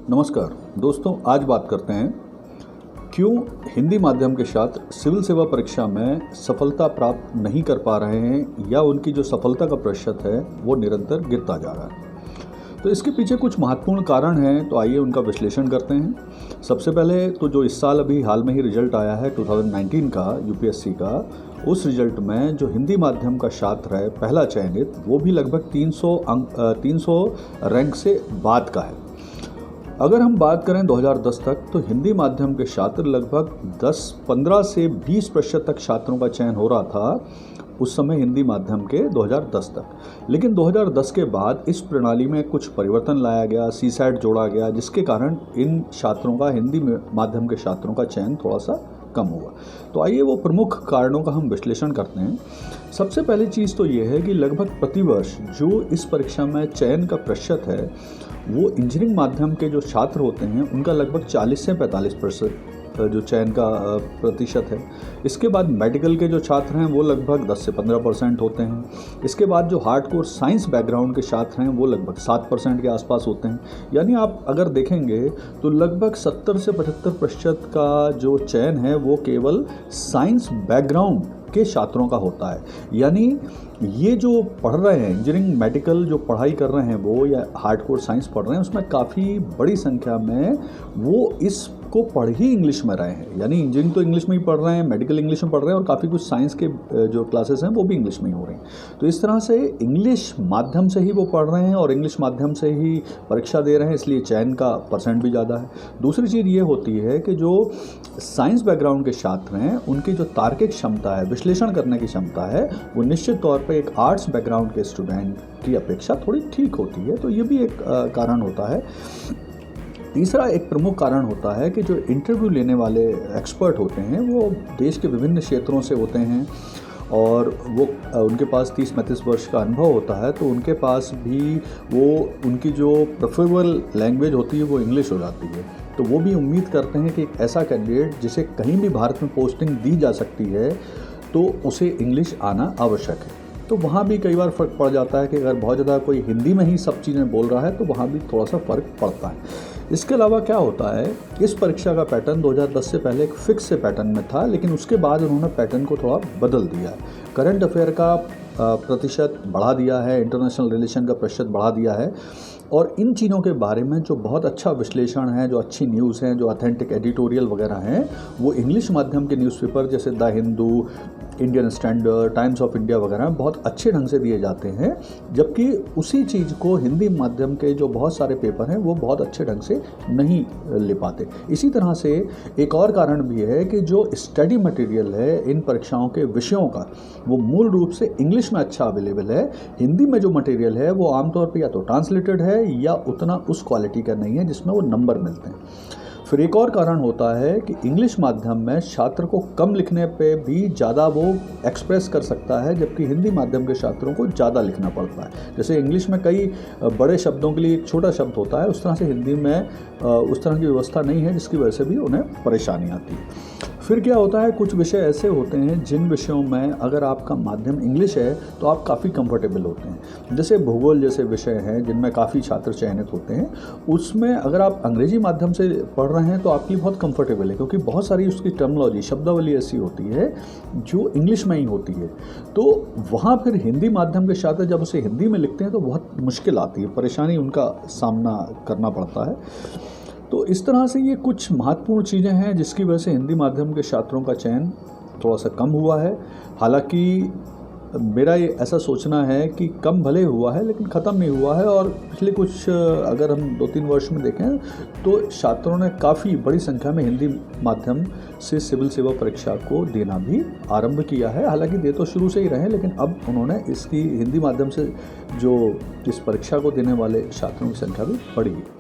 नमस्कार दोस्तों, आज बात करते हैं क्यों हिंदी माध्यम के छात्र सिविल सेवा परीक्षा में सफलता प्राप्त नहीं कर पा रहे हैं या उनकी जो सफलता का प्रतिशत है वो निरंतर गिरता जा रहा है। तो इसके पीछे कुछ महत्वपूर्ण कारण हैं, तो आइए उनका विश्लेषण करते हैं। सबसे पहले तो जो इस साल अभी हाल में ही रिजल्ट आया है 2019 का यूपीएससी का, उस रिजल्ट में जो हिंदी माध्यम का छात्र है पहला चयनित, वो भी लगभग 300 रैंक से बाद का है। अगर हम बात करें 2010 तक, तो हिंदी माध्यम के छात्र लगभग 15 से 20% तक छात्रों का चयन हो रहा था उस समय हिंदी माध्यम के 2010 तक। लेकिन 2010 के बाद इस प्रणाली में कुछ परिवर्तन लाया गया, सीसैट जोड़ा गया, जिसके कारण इन छात्रों का हिंदी माध्यम के छात्रों का चयन थोड़ा सा कम हुआ। तो आइए वो प्रमुख कारणों का हम विश्लेषण करते हैं। सबसे पहली चीज़ तो ये है कि लगभग प्रतिवर्ष जो इस परीक्षा में चयन का प्रतिशत है वो इंजीनियरिंग माध्यम के जो छात्र होते हैं उनका लगभग 40 से 45% जो चयन का प्रतिशत है। इसके बाद मेडिकल के जो छात्र हैं वो लगभग 10 से 15% होते हैं। इसके बाद जो हार्डकोर साइंस बैकग्राउंड के छात्र हैं वो लगभग 7% के आसपास होते हैं। यानी आप अगर देखेंगे तो लगभग 70 से 75% का जो चयन है वो केवल साइंस बैकग्राउंड के छात्रों का होता है। यानी ये जो पढ़ रहे हैं इंजीनियरिंग मेडिकल जो पढ़ाई कर रहे हैं वो या हार्डकोर साइंस पढ़ रहे हैं, उसमें काफ़ी बड़ी संख्या में वो इसको पढ़ ही इंग्लिश में रहे हैं। यानी इंजीनियरिंग तो इंग्लिश में ही पढ़ रहे हैं, मेडिकल इंग्लिश में पढ़ रहे हैं और काफ़ी कुछ साइंस के जो क्लासेस हैं वो भी इंग्लिश में ही हो रही हैं। तो इस तरह से इंग्लिश माध्यम से ही वो पढ़ रहे हैं और इंग्लिश माध्यम से ही परीक्षा दे रहे हैं, इसलिए चयन का % भी ज़्यादा है। दूसरी चीज़ ये होती है कि जो साइंस बैकग्राउंड के छात्र हैं उनकी जो तार्किक क्षमता है, विश्लेषण करने की क्षमता है, वो निश्चित तौर पे एक आर्ट्स बैकग्राउंड के स्टूडेंट की अपेक्षा थोड़ी ठीक होती है। तो ये भी एक कारण होता है। तीसरा एक प्रमुख कारण होता है कि जो इंटरव्यू लेने वाले एक्सपर्ट होते हैं वो देश के विभिन्न क्षेत्रों से होते हैं और वो उनके पास 30-35 वर्ष का अनुभव होता है, तो उनके पास भी वो उनकी जो प्रेफरेबल लैंग्वेज होती है वो इंग्लिश हो जाती है। तो वो भी उम्मीद करते हैं कि एक ऐसा कैंडिडेट जिसे कहीं भी भारत में पोस्टिंग दी जा सकती है तो उसे इंग्लिश आना आवश्यक है। तो वहाँ भी कई बार फ़र्क पड़ जाता है कि अगर बहुत ज़्यादा कोई हिंदी में ही सब चीज़ें बोल रहा है तो वहाँ भी थोड़ा सा फ़र्क पड़ता है। इसके अलावा क्या होता है, इस परीक्षा का पैटर्न 2010 से पहले एक फिक्स से पैटर्न में था, लेकिन उसके बाद उन्होंने पैटर्न को थोड़ा बदल दिया है। करंट अफेयर का प्रतिशत बढ़ा दिया है, इंटरनेशनल रिलेशन का प्रतिशत बढ़ा दिया है और इन चीज़ों के बारे में जो बहुत अच्छा विश्लेषण है, जो अच्छी न्यूज़ हैं, जो ऑथेंटिक एडिटोरियल वगैरह हैं, वो इंग्लिश माध्यम के न्यूज़पेपर जैसे the Hindu, Indian standard, times of India वगैरह बहुत अच्छे ढंग से दिए जाते हैं, जबकि उसी चीज़ को हिंदी माध्यम के जो बहुत सारे पेपर हैं वो बहुत अच्छे ढंग से नहीं ले पाते। इसी तरह से एक और कारण भी है कि जो स्टडी मटेरियल है इन परीक्षाओं के विषयों का वो मूल रूप से इंग्लिश में अच्छा अवेलेबल है। हिंदी में जो मटेरियल है वो आमतौर पर या तो ट्रांसलेटेड है या उतना उस क्वालिटी का नहीं है जिसमें वो नंबर मिलते हैं। फिर एक और कारण होता है कि इंग्लिश माध्यम में छात्र को कम लिखने पे भी ज़्यादा वो एक्सप्रेस कर सकता है, जबकि हिंदी माध्यम के छात्रों को ज़्यादा लिखना पड़ता है। जैसे इंग्लिश में कई बड़े शब्दों के लिए एक छोटा शब्द होता है, उस तरह से हिंदी में उस तरह की व्यवस्था नहीं है, जिसकी वजह से भी उन्हें परेशानी आती है। फिर क्या होता है, कुछ विषय ऐसे होते हैं जिन विषयों में अगर आपका माध्यम इंग्लिश है तो आप काफ़ी कंफर्टेबल होते हैं। जैसे भूगोल जैसे विषय हैं जिनमें काफ़ी छात्र चयनित होते हैं, उसमें अगर आप अंग्रेजी माध्यम से पढ़ रहे हैं तो आपके लिए बहुत कंफर्टेबल है, क्योंकि बहुत सारी उसकी टर्मिनोलॉजी, शब्दावली ऐसी होती है जो इंग्लिश में ही होती है। तो वहाँ फिर हिंदी माध्यम के छात्र जब उसे हिंदी में लिखते हैं तो बहुत मुश्किल आती है, परेशानी उनका सामना करना पड़ता है। तो इस तरह से ये कुछ महत्वपूर्ण चीज़ें हैं जिसकी वजह से हिंदी माध्यम के छात्रों का चयन थोड़ा सा कम हुआ है। हालांकि मेरा ये ऐसा सोचना है कि कम भले हुआ है लेकिन ख़त्म नहीं हुआ है, और पिछले कुछ अगर हम 2-3 वर्ष में देखें तो छात्रों ने काफ़ी बड़ी संख्या में हिंदी माध्यम से सिविल सेवा परीक्षा को देना भी आरंभ किया है। हालांकि दे तो शुरू से ही रहे, लेकिन अब उन्होंने इसकी हिंदी माध्यम से जो इस परीक्षा को देने वाले छात्रों की संख्या भी बढ़ी है।